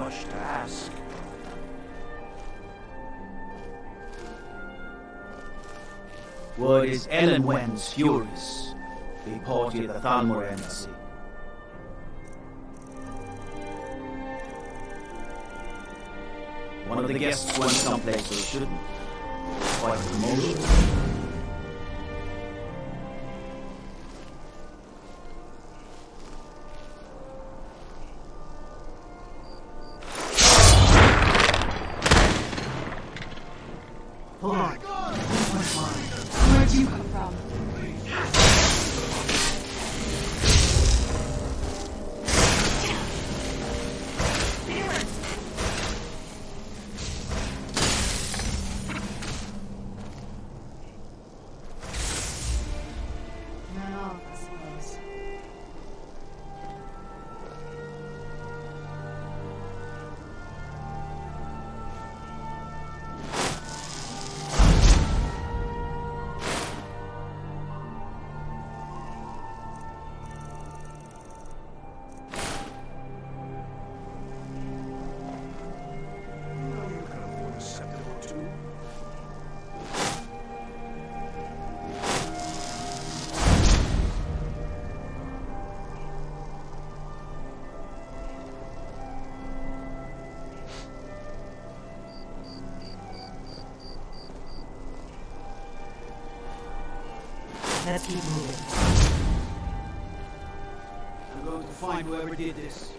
much to ask. Word is Ellenwen's Furies, the party at the Thalmor Embassy. One of the guests went someplace they shouldn't. Quite a promotion. Hold on. This one's mine. Where'd you come from? Not all, I suppose. Let's keep moving. I'm going to find whoever did this.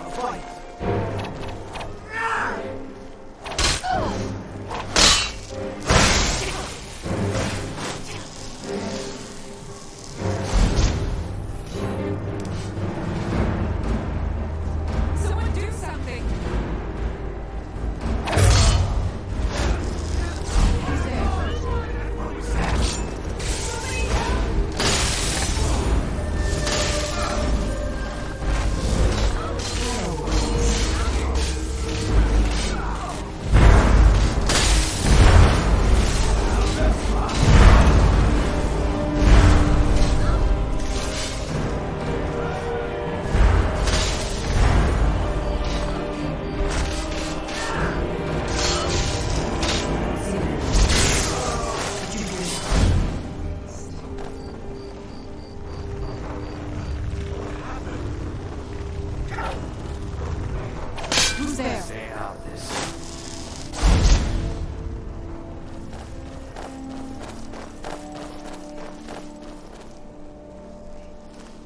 A fight! Someone do something! Who's there? Stay out of this.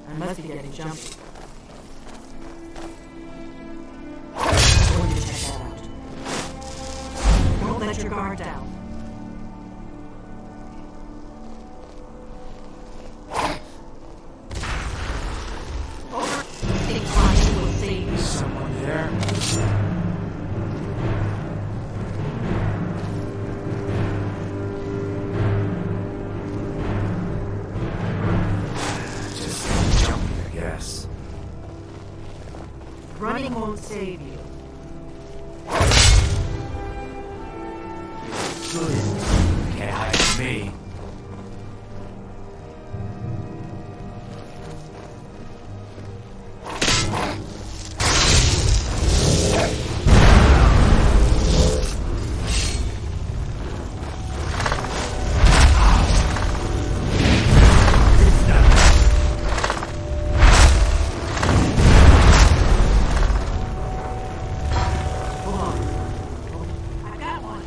I must be getting jumpy. I'm going to check that out. Don't let your guard down. Over. Think Ryan will save you. Someone there? Just jumping, I guess. Running won't save you. Good. Can't hide from me. Hold on. I got one.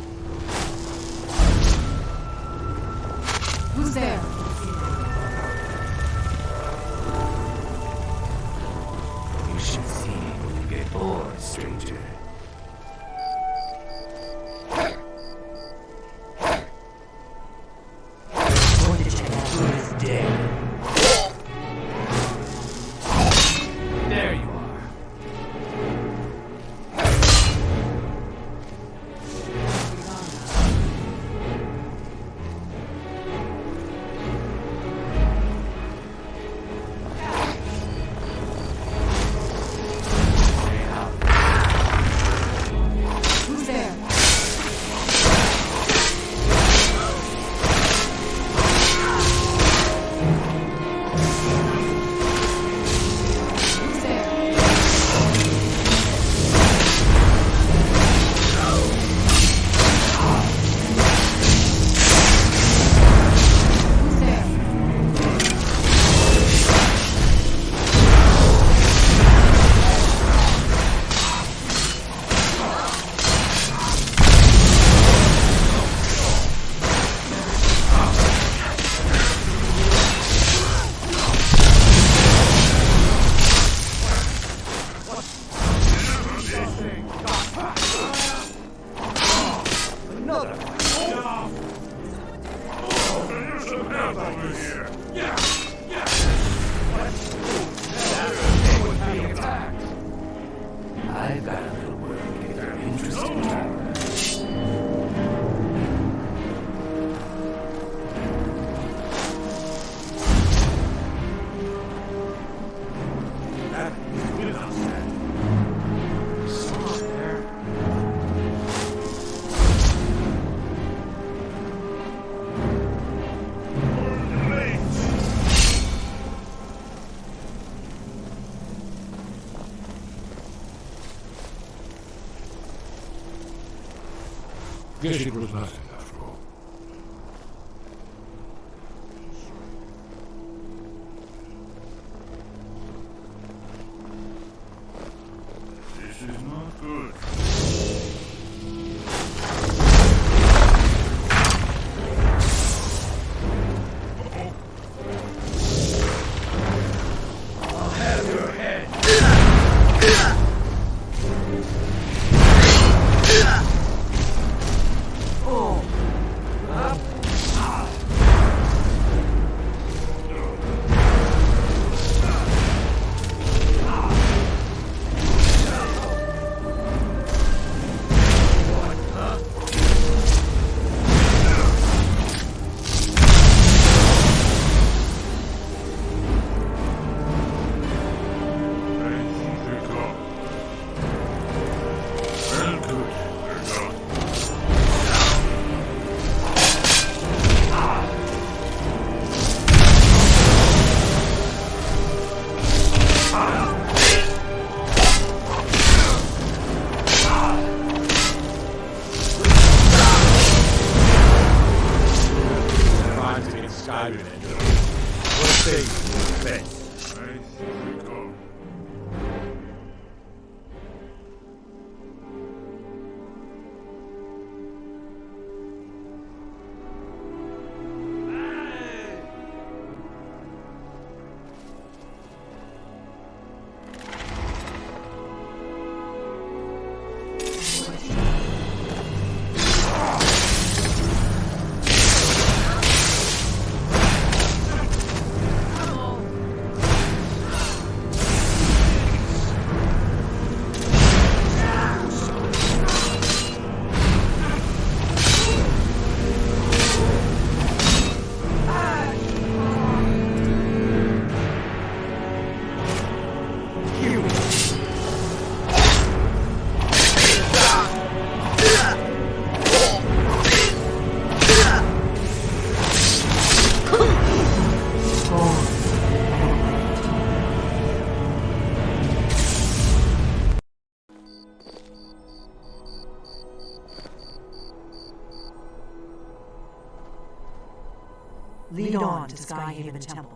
out over here! Yeah! I've got a little word if you're interested. Guess it was nothing after all. This is not good. I'll have your head. Skyrim engine. What say you, Ben? I think we go. Lead on to Skyhaven Temple.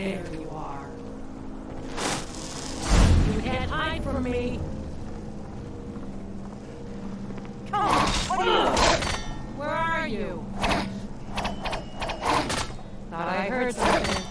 There you are. You can't hide from me. Come on, what are you doing? Where are you? Thought I heard something.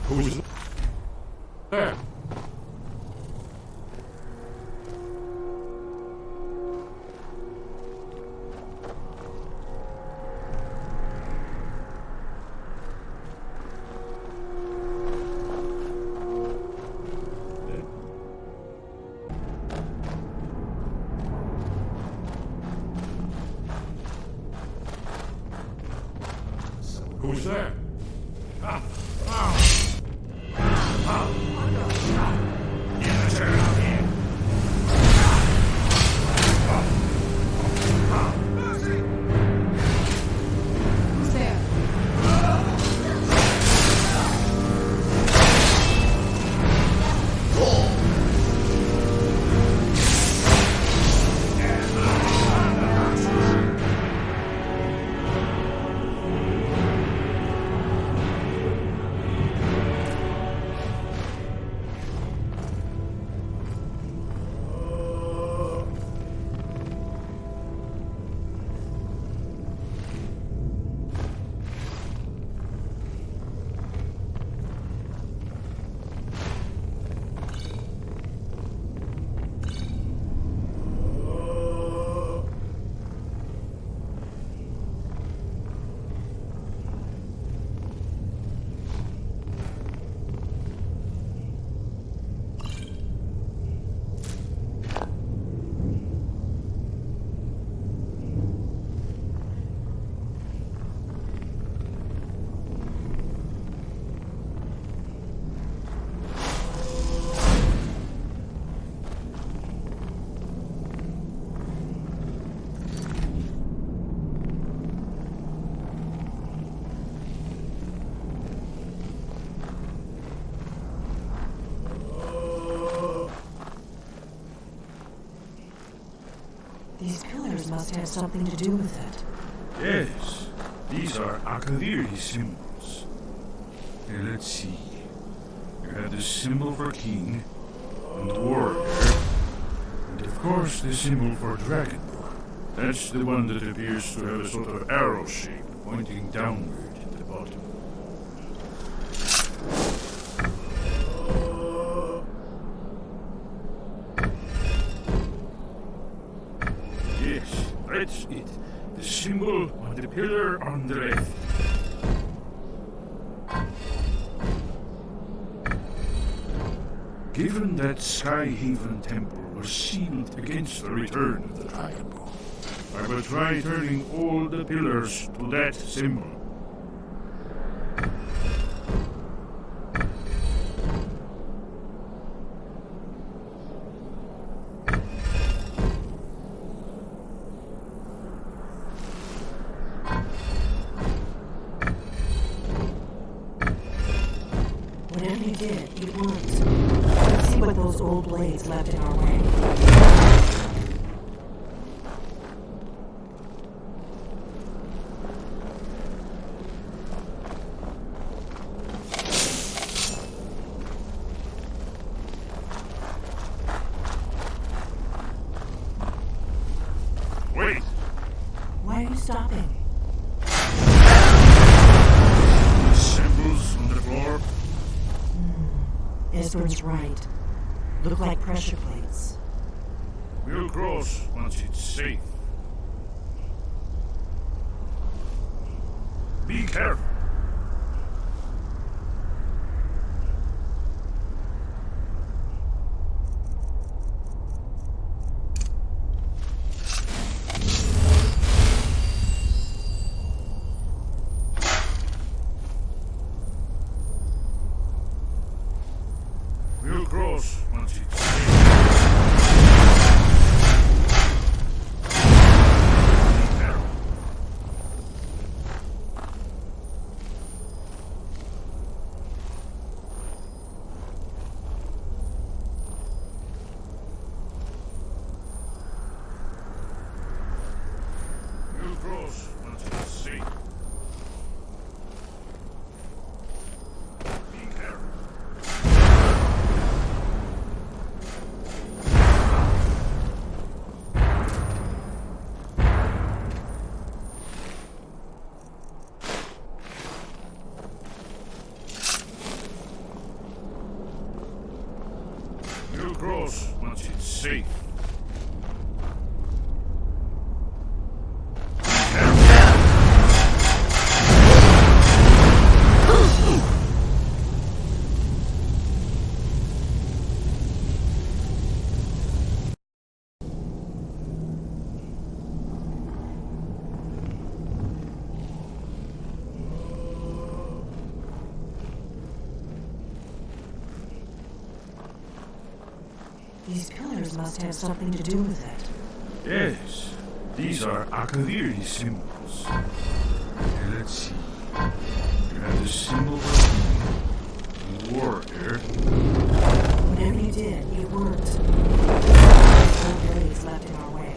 Who's there? Who's there? Who's there? These pillars must have something to do with it. Yes, these are Akaviri symbols. Here, let's see. You have the symbol for king and warrior, and of course the symbol for dragonborn. That's the one that appears to have a sort of arrow shape pointing downward at the bottom. Yes, that's it. The symbol on the pillar on the left. Given that Skyhaven Temple was sealed against the return of the Dragonborn, I will try turning all the pillars to that symbol. Whatever you did, it worked. Let's see what those old blades left in our way. Wait! Why are you stopping? Symbols on the floor? Esbern's right. Look like pressure plates. We'll cross once it's safe. Be careful. We'll cross once it's safe. Be careful. We'll cross once it's safe. Be careful. We'll cross once it's safe. These pillars must have something to do with it. Yes, these are Akaviri symbols. And let's see. You have the symbol of the warrior. Whatever you did, it worked. No blades left in our way.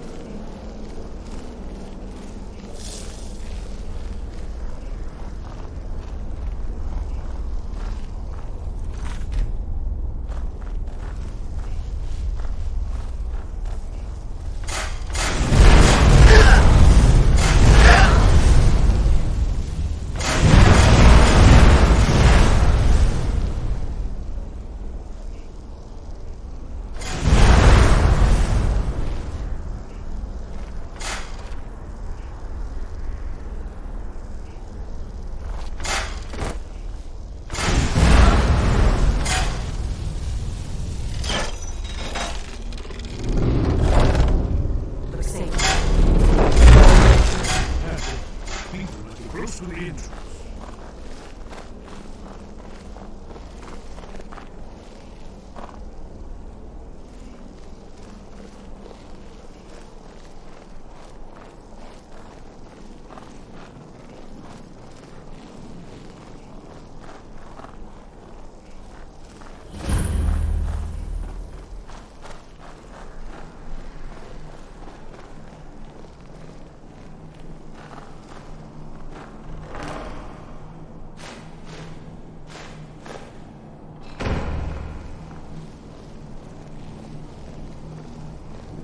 Looks safe. People must be close to the entrance.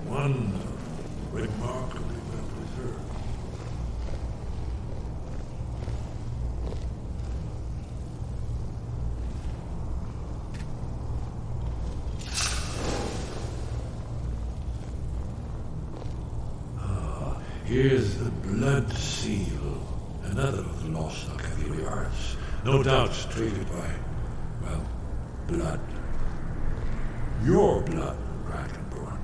One remarkably well preserved. Here's the blood seal, another of the lost Akaviri arts, no doubt traded by, well, blood. Your blood, Dragonborn.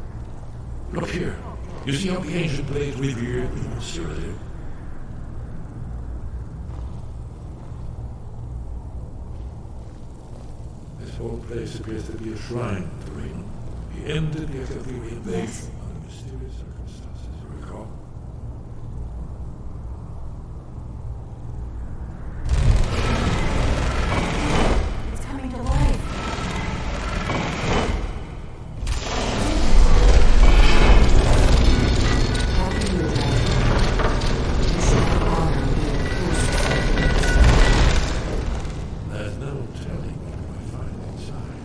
Look here. You see how the ancient blade revered the conservative? This whole place appears to be a shrine to Raymond. He ended the Akaviri invasion under mysterious circumstances, you recall? It's coming to life. After you, you should have honor being the first. There's no telling what we might find inside.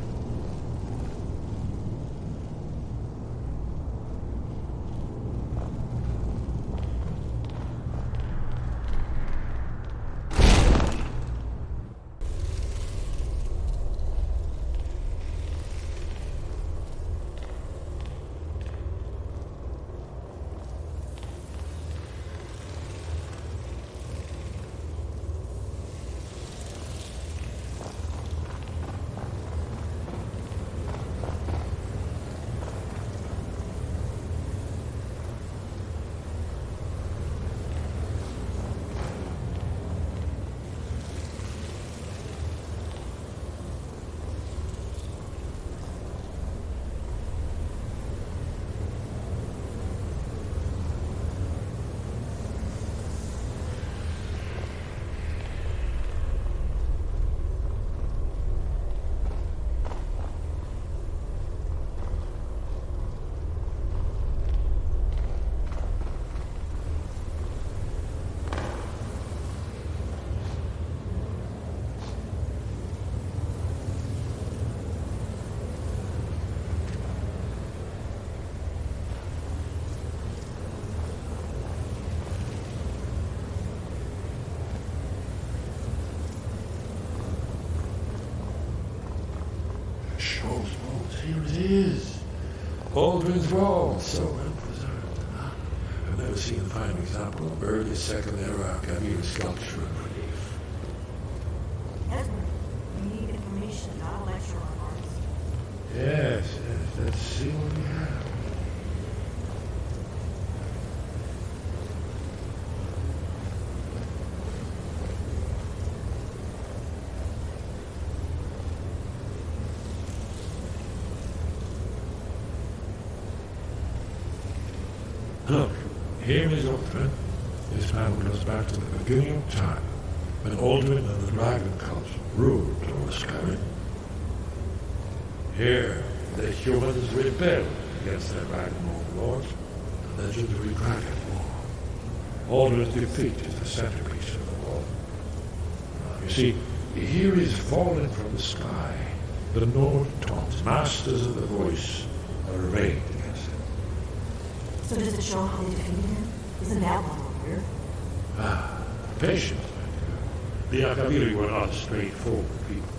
Troll's bones. Here it is. Alduin's wall, so well preserved. I've never seen a fine example of early Second Era Alkavir sculpture and relief. Edward, we need information, not a lecture on arts. Yes, let's see what we have. Look, here is Alduin. This panel goes back to the beginning of time, when Alduin and the dragon cult ruled over Skyrim. Here, the humans rebelled against their dragon lords, the legendary Dragon War. Alduin's defeat is the centerpiece of the wall. You see, here is fallen from the sky. The Nord taunts, masters of the voice, are arrayed against him. So does it show how they defeated him? Isn't that one weird? Patience, my dear. The Akaviri were not straightforward people.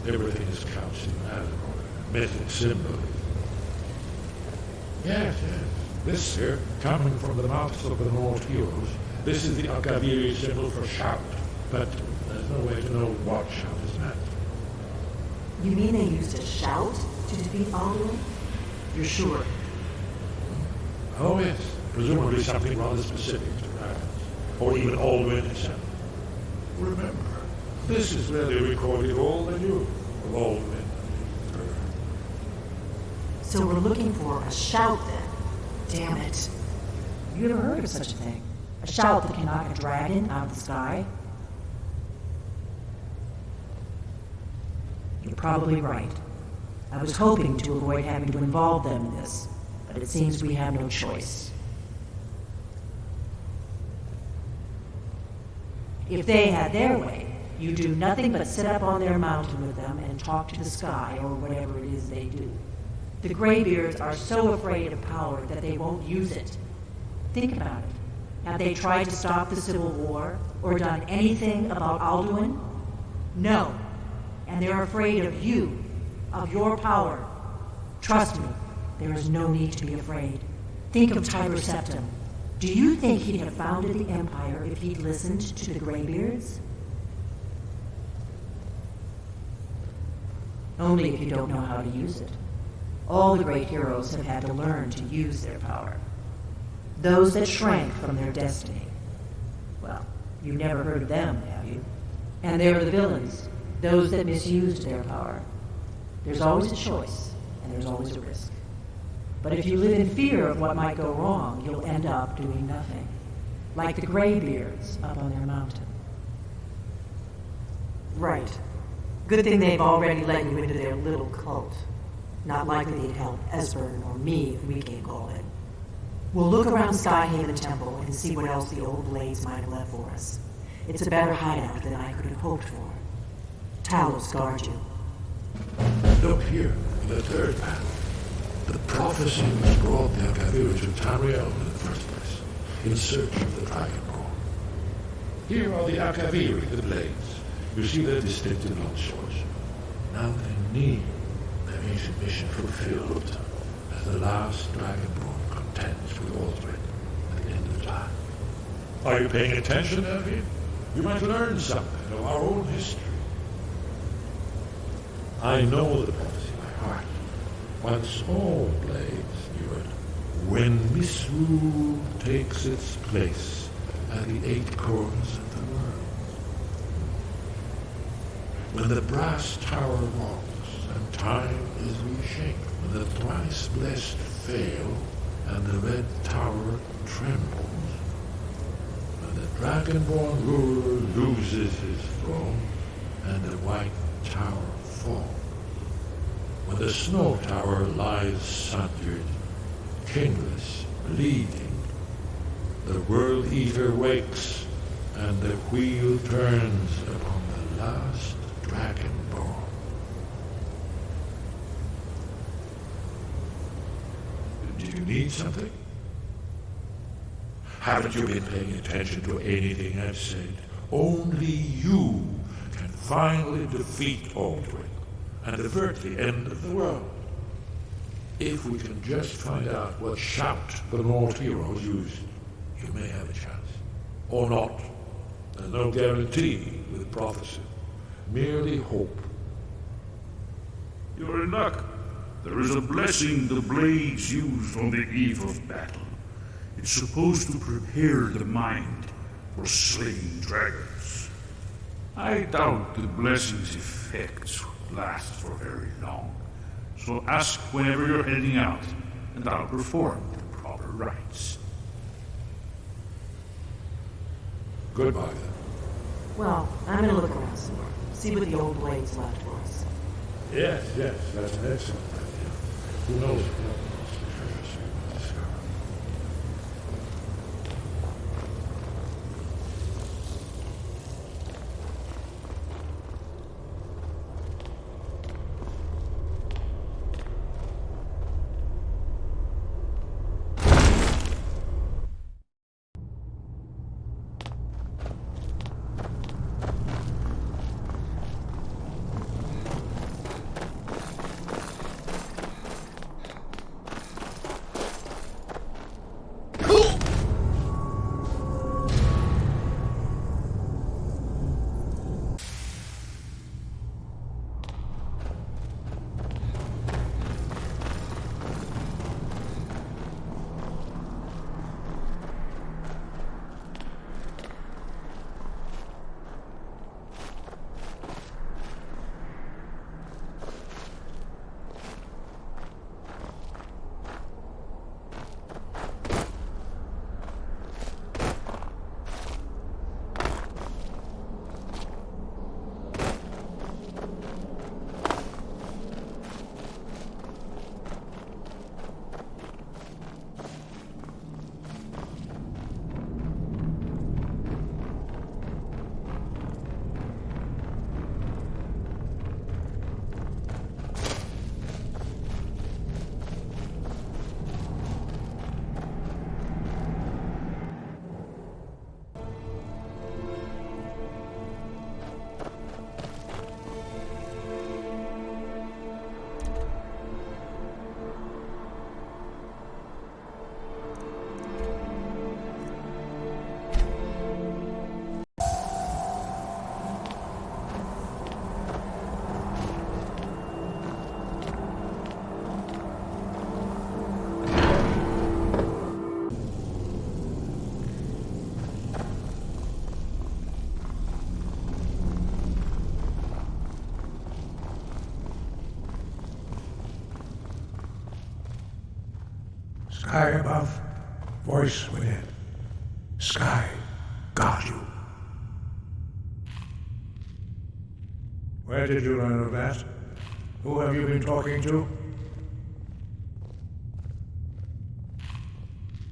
Everything is couched in allegory, mythic symbolism. Yes. This here, coming from the mouths of the Nord heroes, this is the Akaviri symbol for shout. But there's no way to know what shout is meant. You mean they used a shout to defeat Alduin? You're sure? Oh yes, presumably something rather specific to dragons, or even Alduin himself. Remember, this is where they recorded all they knew of Alduin and her. So we're looking for a shout then. Damn it. You ever heard of such a thing? A shout that can knock a dragon out of the sky? You're probably right. I was hoping to avoid having to involve them in this, but it seems we have no choice. If they had their way, you do nothing but sit up on their mountain with them and talk to the sky or whatever it is they do. The Greybeards are so afraid of power that they won't use it. Think about it. Have they tried to stop the Civil War or done anything about Alduin? No. And they're afraid of you, of your power. Trust me, there is no need to be afraid. Think of Tiber Septim. Do you think he'd have founded the Empire if he'd listened to the Greybeards? Only if you don't know how to use it. All the great heroes have had to learn to use their power. Those that shrank from their destiny. Well, you've never heard of them, have you? And they're the villains, those that misused their power. There's always a choice, and there's always a risk. But if you live in fear of what might go wrong, you'll end up doing nothing. Like the Greybeards up on their mountain. Right. Good thing they've already let you into their little cult. Not likely they'd help Esbern or me if we came calling. We'll look around Skyhaven Temple and see what else the old blades might have left for us. It's a better hideout than I could have hoped for. Talos guard you. Look here, in the third panel. The prophecy which brought the Akaviri to Tamriel in the first place, in search of the Dragon Ball. Here are the Akaviri, the blades. You see their distinctive long swords. Now they need their ancient mission fulfilled as the last Dragonborn contends with Alduin at the end of time. Are you paying attention, Elvin? You might learn something of our own history. I know the prophecy by heart. Once all blades knew it. When misrule takes its place at the eight corners of the world. When the brass tower rocks and time is reshaped. When the thrice blessed fail and the red tower trembles. When the dragonborn ruler loses his throne and the white tower falls. When the snow tower lies sundered, kingless, bleeding, the world eater wakes, and the wheel turns upon the last dragonborn. Do you need something? Haven't you been paying attention to anything I've said? Only you can finally defeat Alduin and avert the end of the world. If we can just find out what shout the Lord heroes used, you may have a chance. Or not. There's no guarantee with prophecy. Merely hope. You're in luck. There is a blessing the blades used on the eve of battle. It's supposed to prepare the mind for slaying dragons. I doubt the blessing's effects last for very long. So ask whenever you're heading out, and I'll perform the proper rites. Goodbye, then. Well, I'm gonna look around some more. See what the old blades left for us. Yes, that's an excellent idea. Who knows what else the treasures we will discover. Sky above, voice within. Sky, guard you. Where did you learn of that? Who have you been talking to?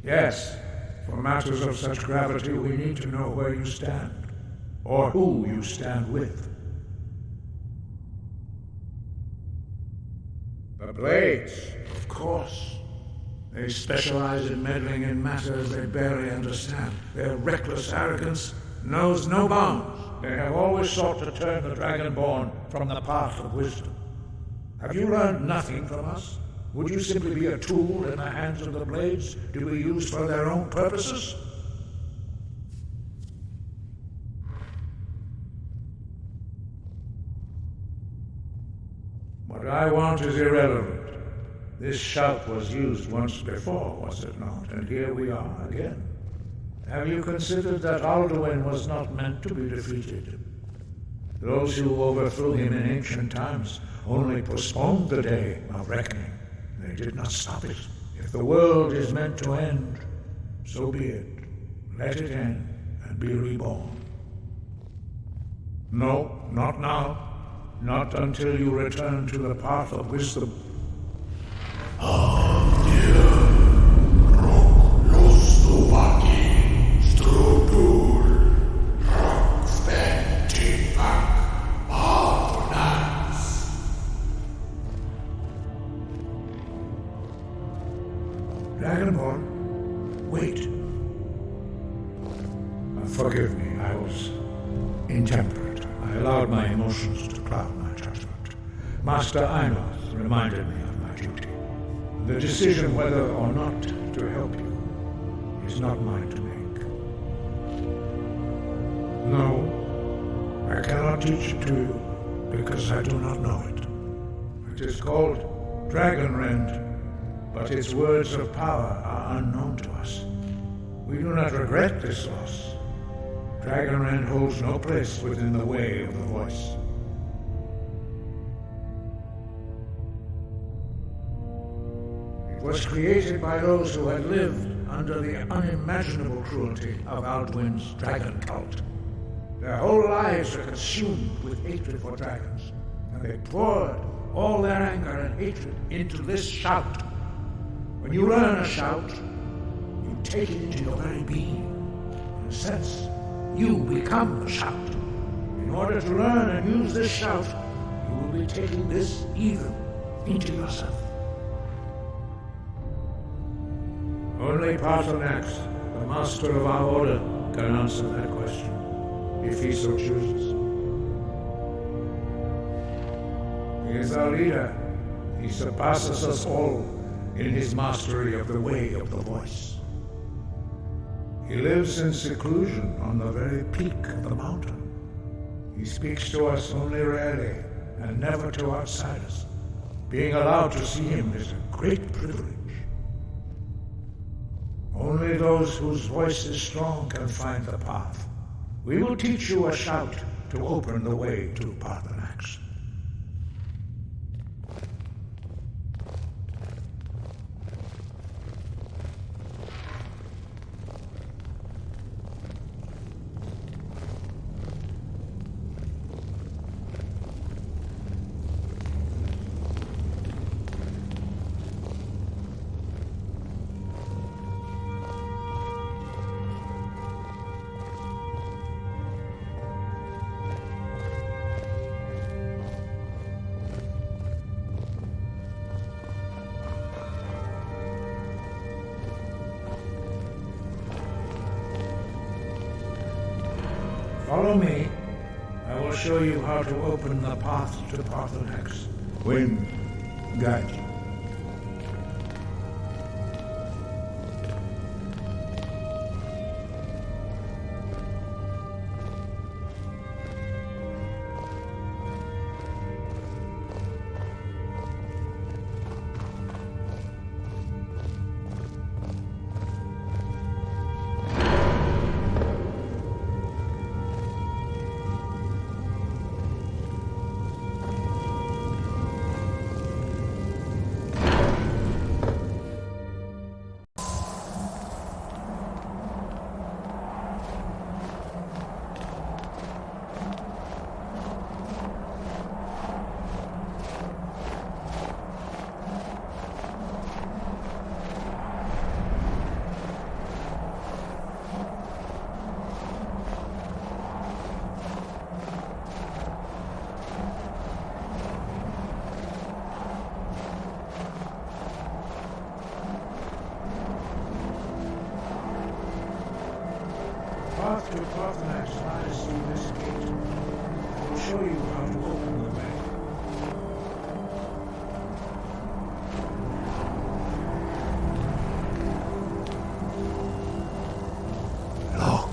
Yes, for matters of such gravity, we need to know where you stand, or who you stand with. The Blades, of course. They specialize in meddling in matters they barely understand. Their reckless arrogance knows no bounds. They have always sought to turn the Dragonborn from the path of wisdom. Have you learned nothing from us? Would you simply be a tool in the hands of the Blades to be used for their own purposes? What I want is irrelevant. This shout was used once before, was it not? And here we are again. Have you considered that Alduin was not meant to be defeated? Those who overthrew him in ancient times only postponed the day of reckoning. They did not stop it. If the world is meant to end, so be it. Let it end and be reborn. No, not now. Not until you return to the path of wisdom. Dragonborn, wait. Forgive me, I was intemperate. I allowed my emotions to cloud my judgment. Master Inoth reminded me of my duty. The decision whether or not to help you is not mine to make. No, I cannot teach it to you because I do not know it. It is called Dragonrend, but its words of power are unknown to us. We do not regret this loss. Dragonrend holds no place within the way of the voice. It was created by those who had lived under the unimaginable cruelty of Alduin's dragon cult. Their whole lives were consumed with hatred for dragons, and they poured all their anger and hatred into this shout. When you learn a shout, you take it into your very being. In a sense, you become the shout. In order to learn and use this shout, you will be taking this evil into yourself. Only Paarthurnax, the master of our order, can answer that question, if he so chooses. He is our leader. He surpasses us all in his mastery of the way of the voice. He lives in seclusion on the very peak of the mountain. He speaks to us only rarely and never to outsiders. Being allowed to see him is a great privilege. Only those whose voice is strong can find the path. We will teach you a shout to open the way to Paarthurnax. Follow me. I will show you how to open the path to Paarthurnax. Wind, guide you. Path to Paarthurnax lies through this gate. I will show you how to open the way. Look.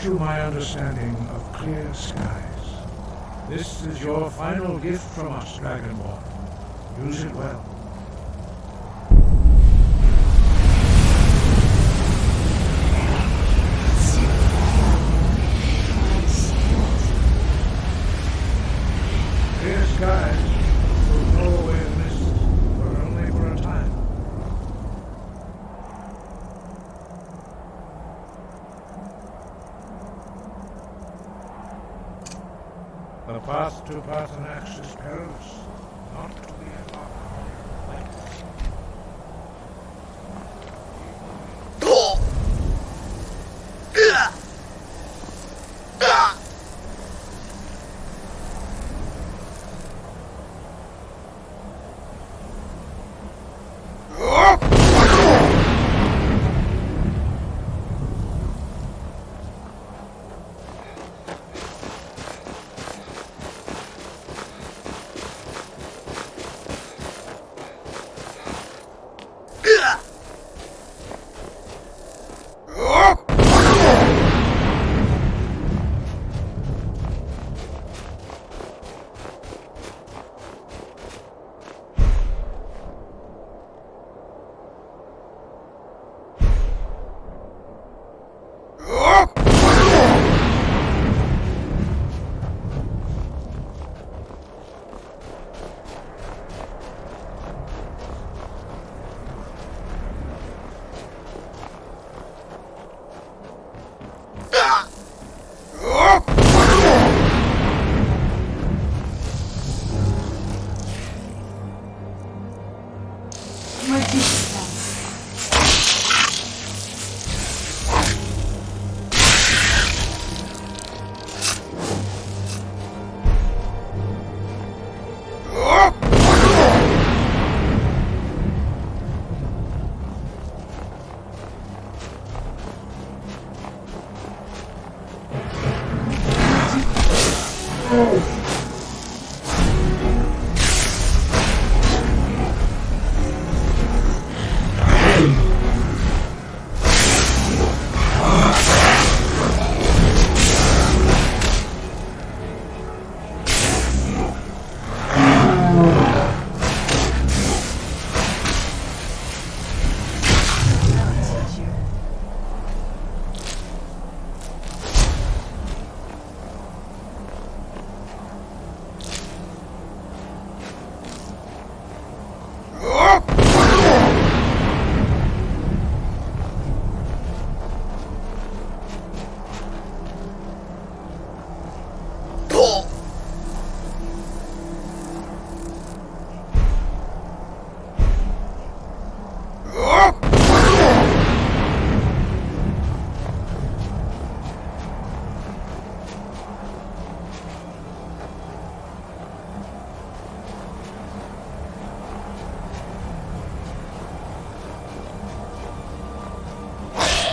you my understanding of clear skies. This is your final gift from us, Dragonborn. Use it well. Clear skies will blow away the mist, but only for a time. The path to Paarthurnax is perilous, not to be embarked lightly.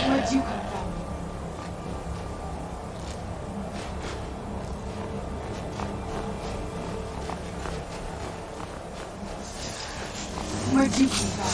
Where'd you come from? Where'd you come from?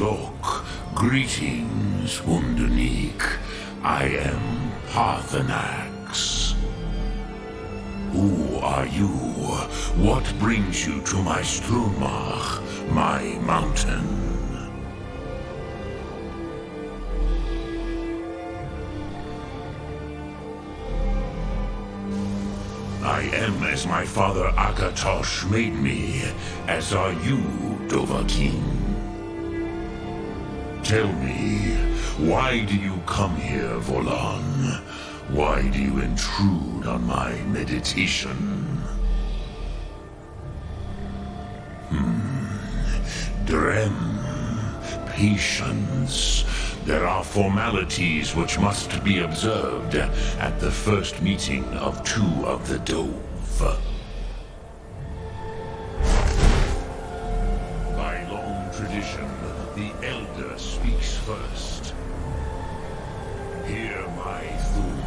Slok, greetings, Wunderneek. I am Parthenax. Who are you? What brings you to my Strumach, my mountain? I am as my father Akatosh made me, as are you, Dovahkiin. Tell me, why do you come here, Volan? Why do you intrude on my meditation? Drem, patience. There are formalities which must be observed at the first meeting of two of the Dove. By long tradition, the Elder speaks first. Hear my Thum.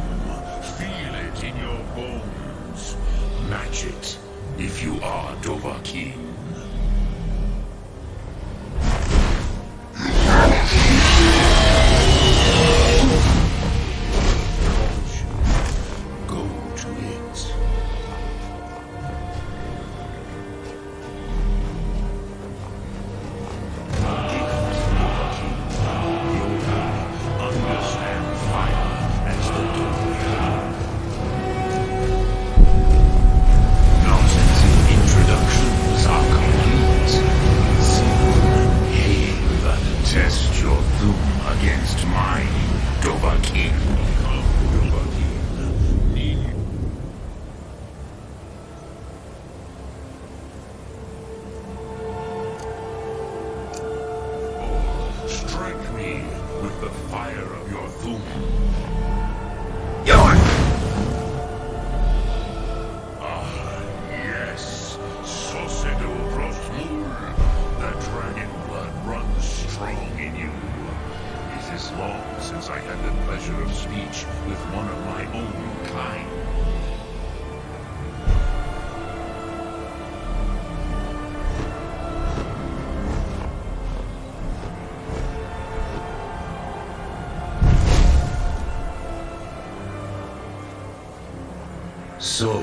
Feel it in your bones. Match it if you are Dovahkiin. So,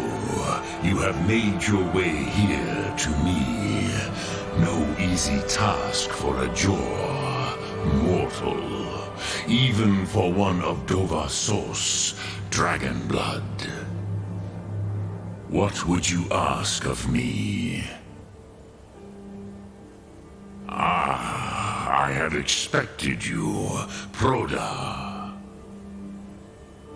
you have made your way here to me. No easy task for a Jor, mortal. Even for one of Dovahsos, dragon blood. What would you ask of me? I have expected you, Proda.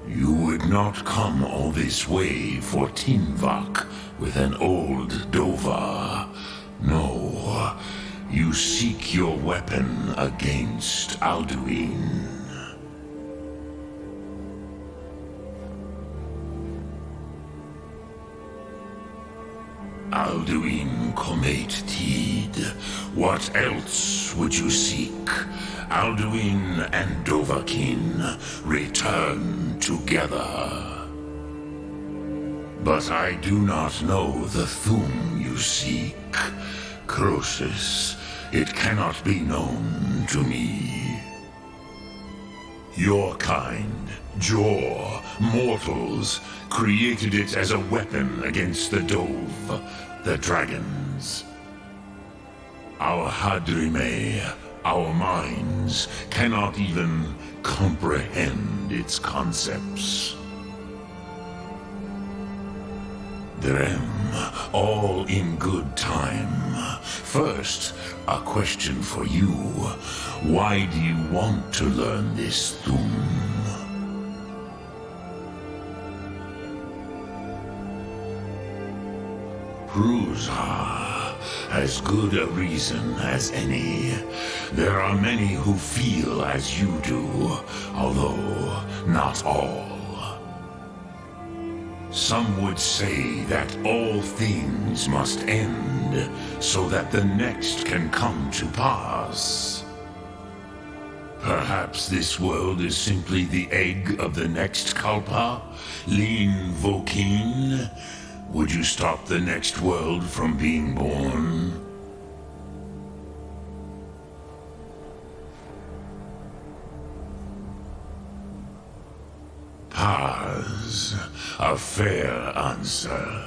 You would not come all this way for Tinvak with an old Dova. No, you seek your weapon against Alduin. Alduin Comate Tid. What else would you seek? Alduin and Dovahkiin return together. But I do not know the Thum you seek. Croesus, it cannot be known to me. Your kind, Jor, mortals, created it as a weapon against the Dove, the dragons. Our Hadrime, our minds, cannot even comprehend its concepts. Drem, all in good time. First, a question for you. Why do you want to learn this Thum? Pruzha, as good a reason as any. There are many who feel as you do, although not all. Some would say that all things must end, so that the next can come to pass. Perhaps this world is simply the egg of the next Kalpa, Lin Vokin. Would you stop the next world from being born? a fair answer.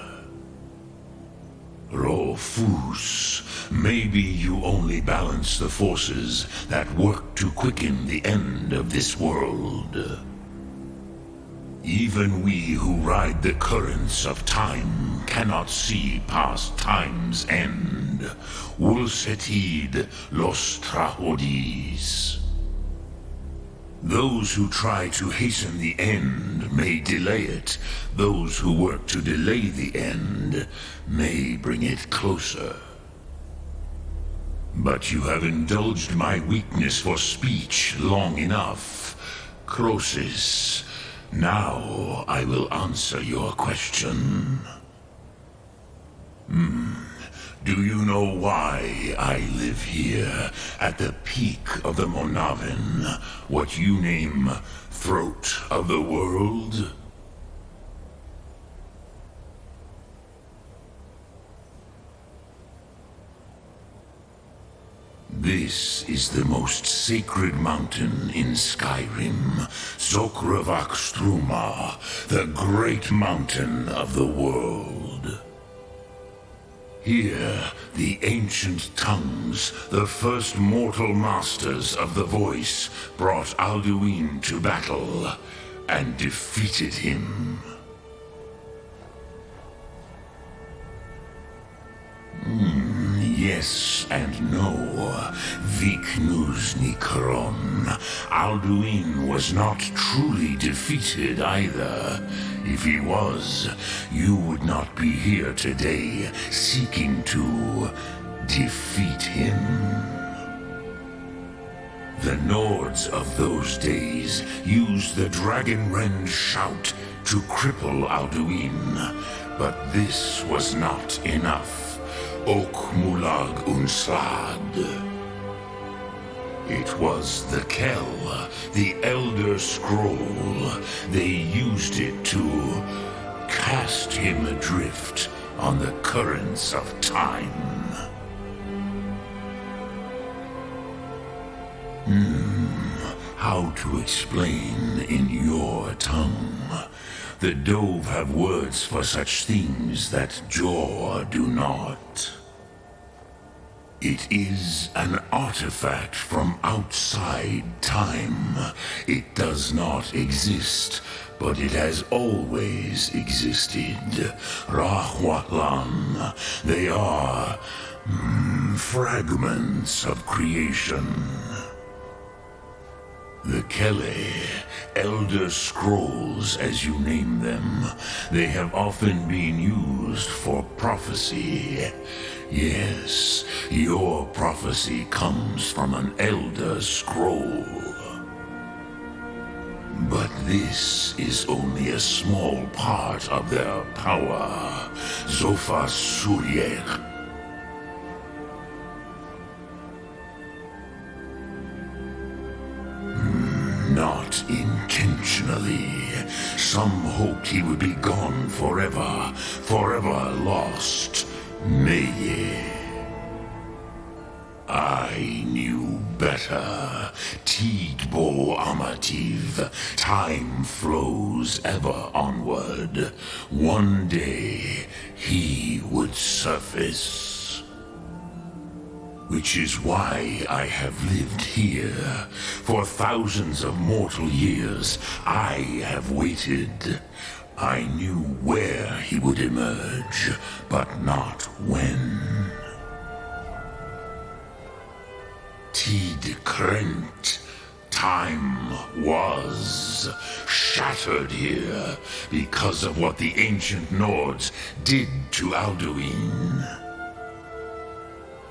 Rofus, maybe you only balance the forces that work to quicken the end of this world. Even we who ride the currents of time cannot see past time's end. Wulsetid los trahodis. Those who try to hasten the end may delay it. Those who work to delay the end may bring it closer. But you have indulged my weakness for speech long enough, Croesus. Now I will answer your question. Do you know why I live here, at the peak of the Monavin, what you name Throat of the World? This is the most sacred mountain in Skyrim, Zokravakstruma, the great mountain of the world. Here, the ancient tongues, the first mortal masters of the voice, brought Alduin to battle and defeated him. Yes and no. Viknus Nikron. Alduin was not truly defeated either. If he was, you would not be here today seeking to defeat him. The Nords of those days used the Dragonrend shout to cripple Alduin, but this was not enough. Ok Mulag Unslag. It was the Kell, the Elder Scroll. They used it to cast him adrift on the currents of time. How to explain in your tongue? The Dove have words for such things that Jor do not. It is an artifact from outside time. It does not exist, but it has always existed. Rahwatlan, they are fragments of creation. The Kelle, Elderscrolls as you name them, they have often been used for prophecy. Yes, your prophecy comes from an Elder Scroll. But this is only a small part of their power. Zofa Suryek. Not intentionally. Some hoped he would be gone forever, forever lost. Meye. I knew better. Tidbo Amativ. Time flows ever onward. One day, he would surface. Which is why I have lived here. For thousands of mortal years, I have waited. I knew where he would emerge, but not when. Tid Krent. Time was shattered here because of what the ancient Nords did to Alduin.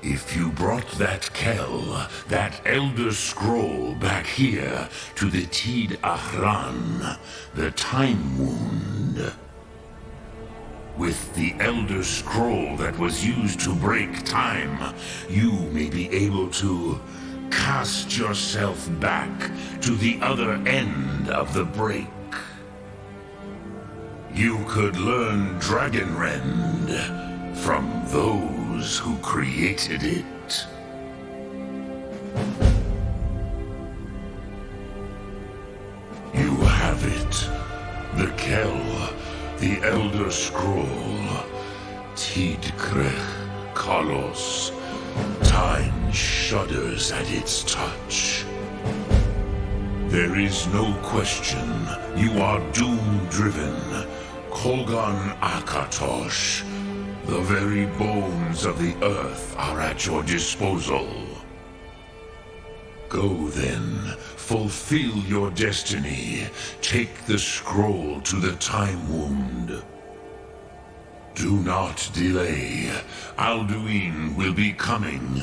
If you brought that Kell, that Elder Scroll back here to the Tid Ahran, the Time Wound, with the Elder Scroll that was used to break time, you may be able to cast yourself back to the other end of the break. You could learn Dragonrend from those who created it. You have it. The Kell, Elder Scroll, Tidkrech Kalos. Time shudders at its touch. There is no question, you are doom-driven. Kolgan Akatosh. The very bones of the earth are at your disposal. Go then, fulfill your destiny. Take the scroll to the Time Wound. Do not delay. Alduin will be coming.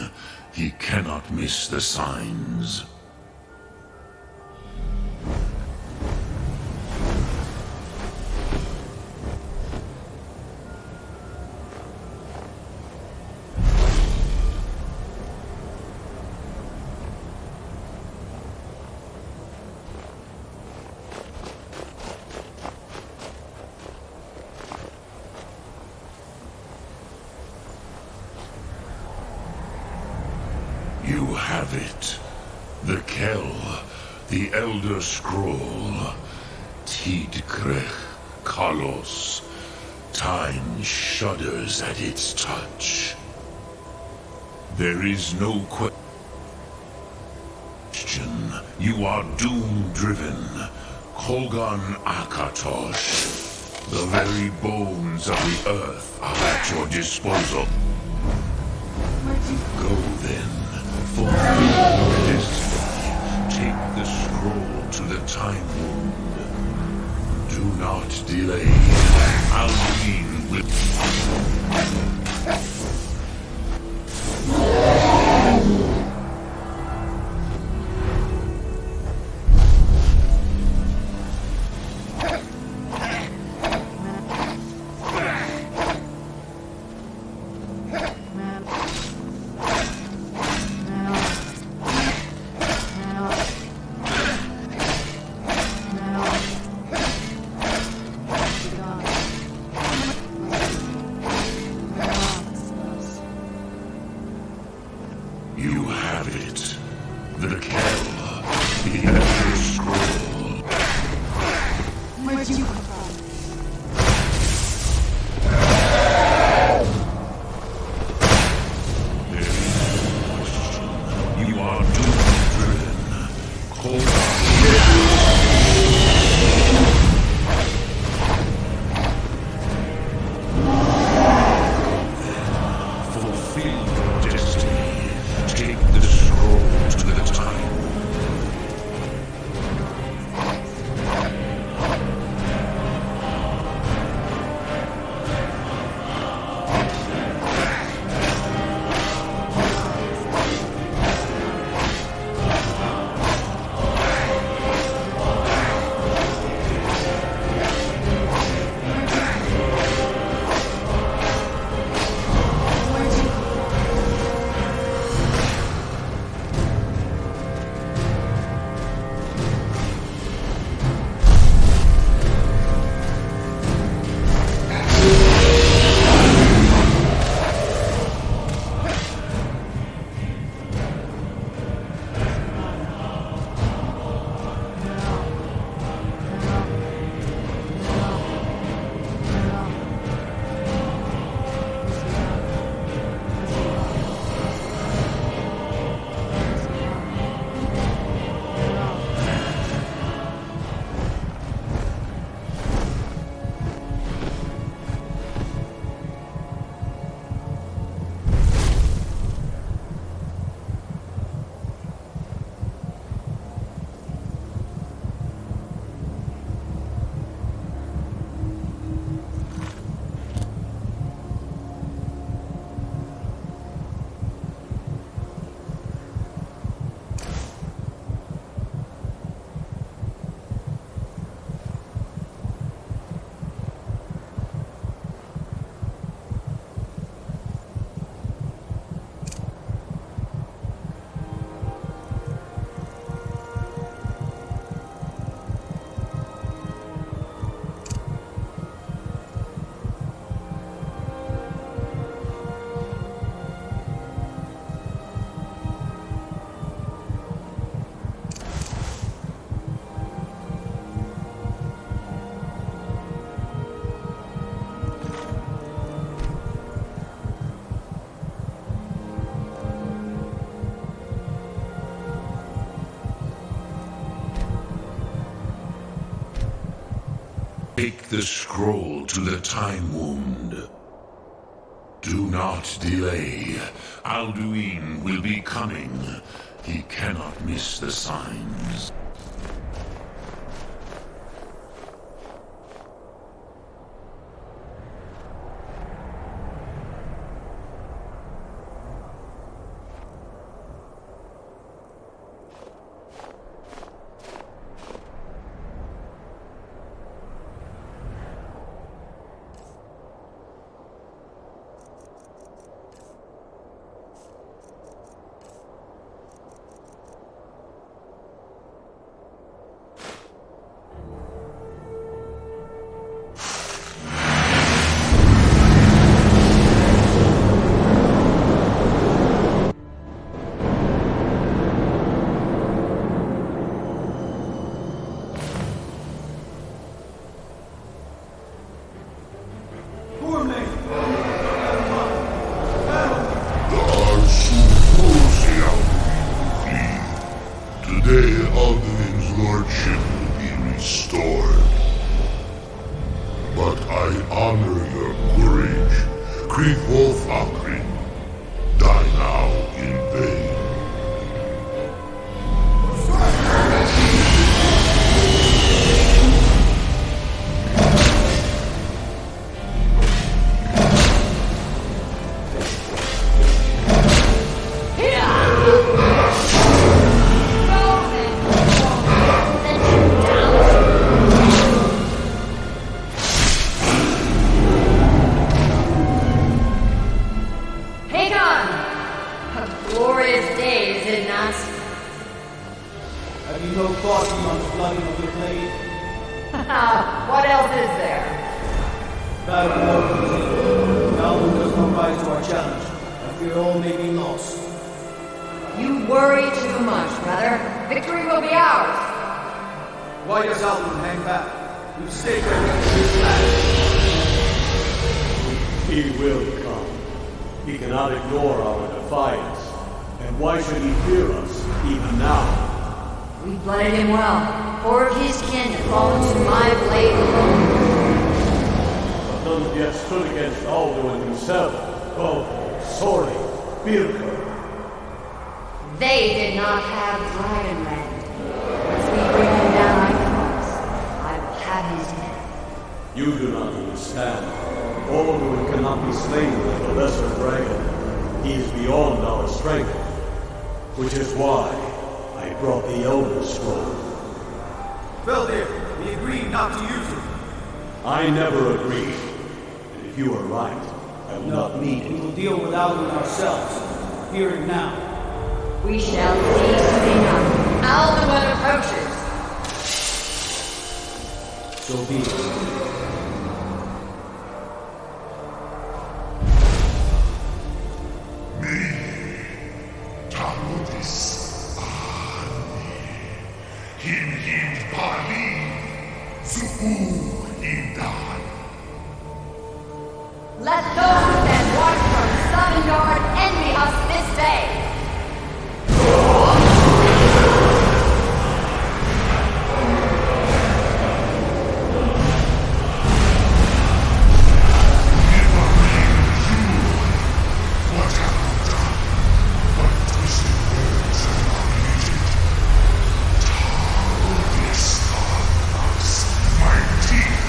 He cannot miss the signs. You have it. The Kell, the Elder Scroll, Tidkrech Kalos. Time shudders at its touch. There is no question. You are doom-driven. Kolgan Akatosh. The very bones of the earth are at your disposal. Go then. Fulfill your destiny. Take the scroll to the Time Wound. Do not delay. Alduin will... You have it. The Kell, the Elderscrolls. Where'd you come from? There is no question. You are doom-driven. Cold. Fulfill your destiny. Take the scroll to the Time Wound. Take the scroll to the Time Wound. Do not delay. Alduin will be coming. He cannot miss the signs. Today, Alduin's lordship will be restored. But I honor your courage. Kriegwolf Akrin. Die now in vain. Have you no thoughts on the flooding of your blade? What else is there? Battle war continues. Alduin does not rise to our challenge. I fear all may be lost. You worry too much, brother. Victory will be ours. Why does Alduin hang back? We've stayed where we can his land. He will come. He cannot ignore our defiance. And why should he fear us, even now? We blooded him well. 4 of his kin have fallen to my blade alone. But none have yet stood against Alduin himself. Both Sori, Birka. They did not have Dragonland. Once we bring him down, I promise, I will have his head. You do not understand. Alduin cannot be slain like the lesser dragon. He is beyond our strength. Which is why I brought the Elderscrolls. Veldir, we agreed not to use it. I never agreed. And if you are right, I will not need We it. will deal with Alduin ourselves. Here and now. We shall see soon enough. Alduin approaches. So be it. Let those that watch from Sun Yard envy us this day. My teeth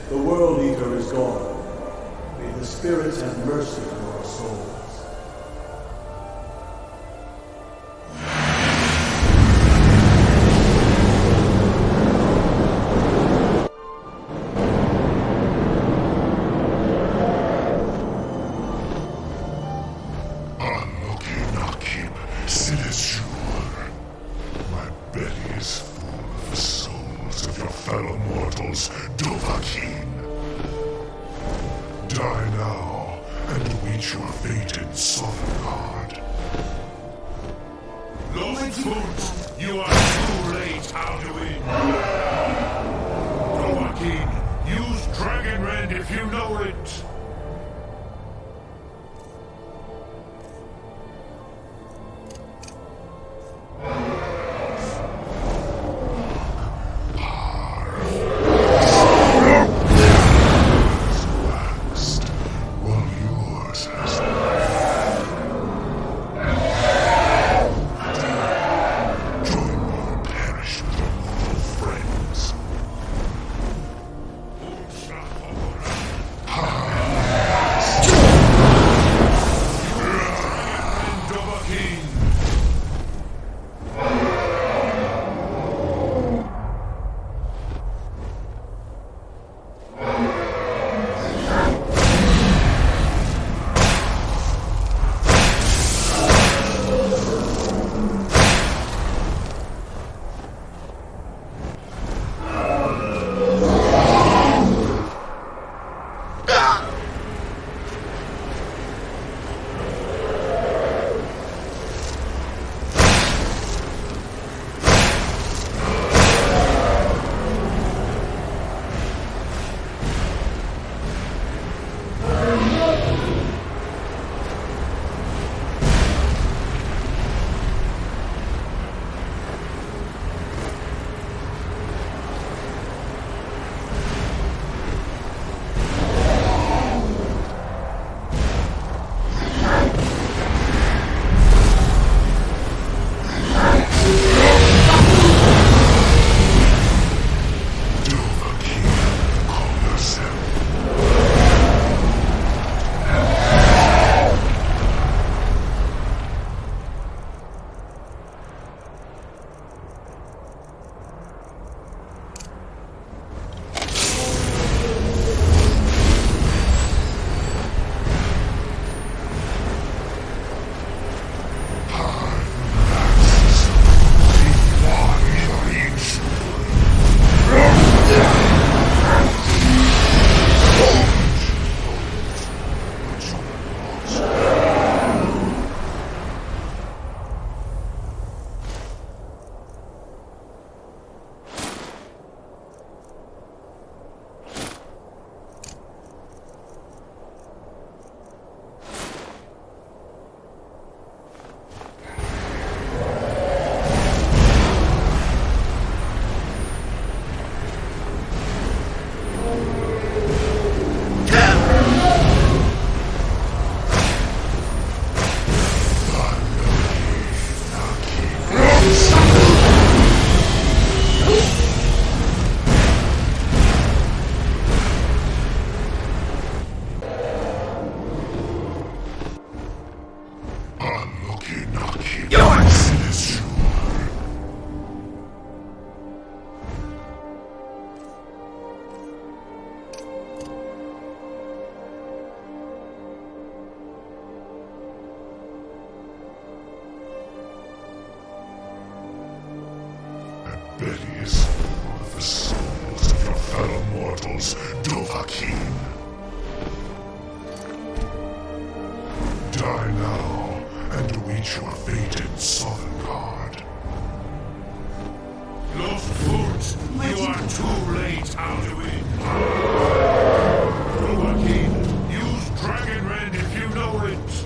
The World Eater is gone. May the spirits have mercy on our souls. My belly is full of the souls of your fellow mortals, Dovahkiin. Die now, and await your fate in Sovngarde. Lost Foot, you are too late, Alduin. Dovahkiin, use Dragon Rend if you know it. belly is full of the souls of your fellow mortals, Dovahkiin. Die now, and await your fate in Sovngarde. Lost Foot, you are too late, Alduin. Dovahkiin, use Dragon Rend if you know it.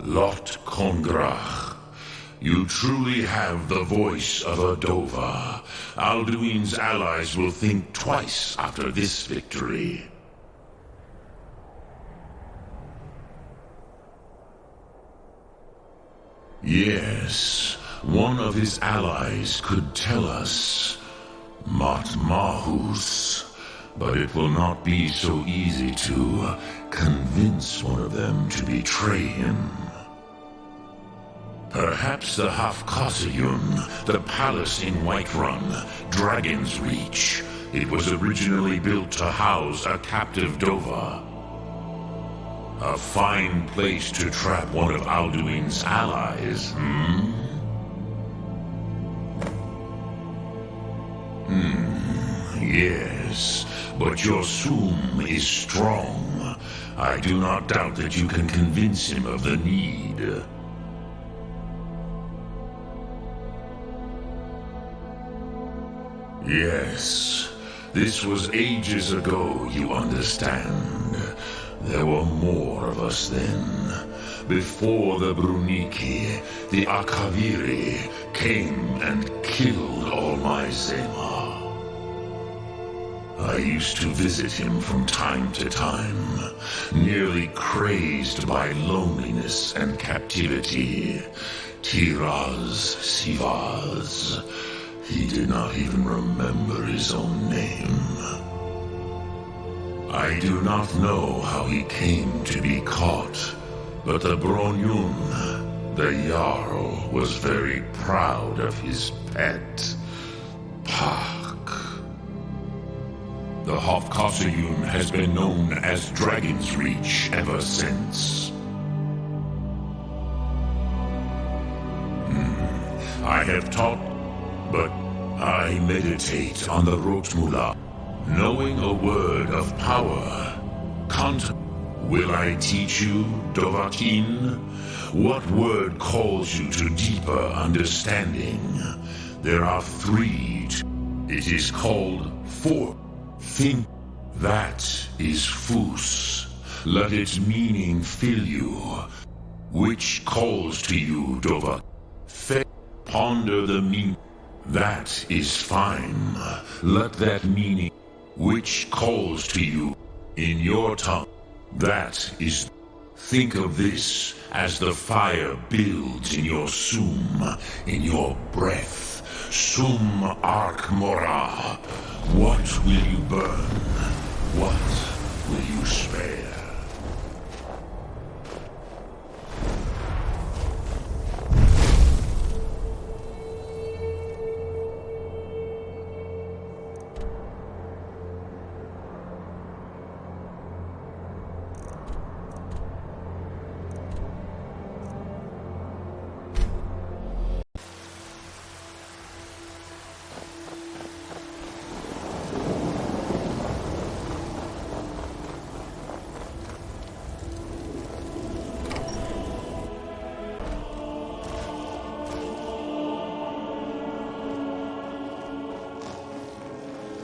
Lot Kongrach. You truly have the voice of a Dova. Alduin's allies will think twice after this victory. Yes, one of his allies could tell us. Matmahus. But it will not be so easy to convince one of them to betray him. Perhaps the Hafkasayun, the palace in Whiterun, Dragon's Reach. It was originally built to house a captive Dova. A fine place to trap one of Alduin's allies, Yes, but your Soom is strong. I do not doubt that you can convince him of the need. Yes, this was ages ago, you understand. There were more of us then. Before the Bruniki, the Akaviri came and killed all my Zema. I used to visit him from time to time, nearly crazed by loneliness and captivity. Tiraz Sivaz. He did not even remember his own name. I do not know how he came to be caught, but the Bronyun, the Jarl, was very proud of his pet, Pak. The Hofkasayun has been known as Dragon's Reach ever since. I have taught, but I meditate on the Rotmula. Knowing a word of power. Will I teach you, Dovahkiin? What word calls you to deeper understanding? There are 3. It is called For. Think. That is Fus. Let its meaning fill you. Which calls to you, Dova? Ponder the meaning. That is fine. Let that meaning. Which calls to you in your tongue. That is. Think of this as the fire builds in your Soom, in your breath. Sum Ark Mora. What will you burn? What will you spare?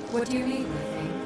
What do you need, my thing?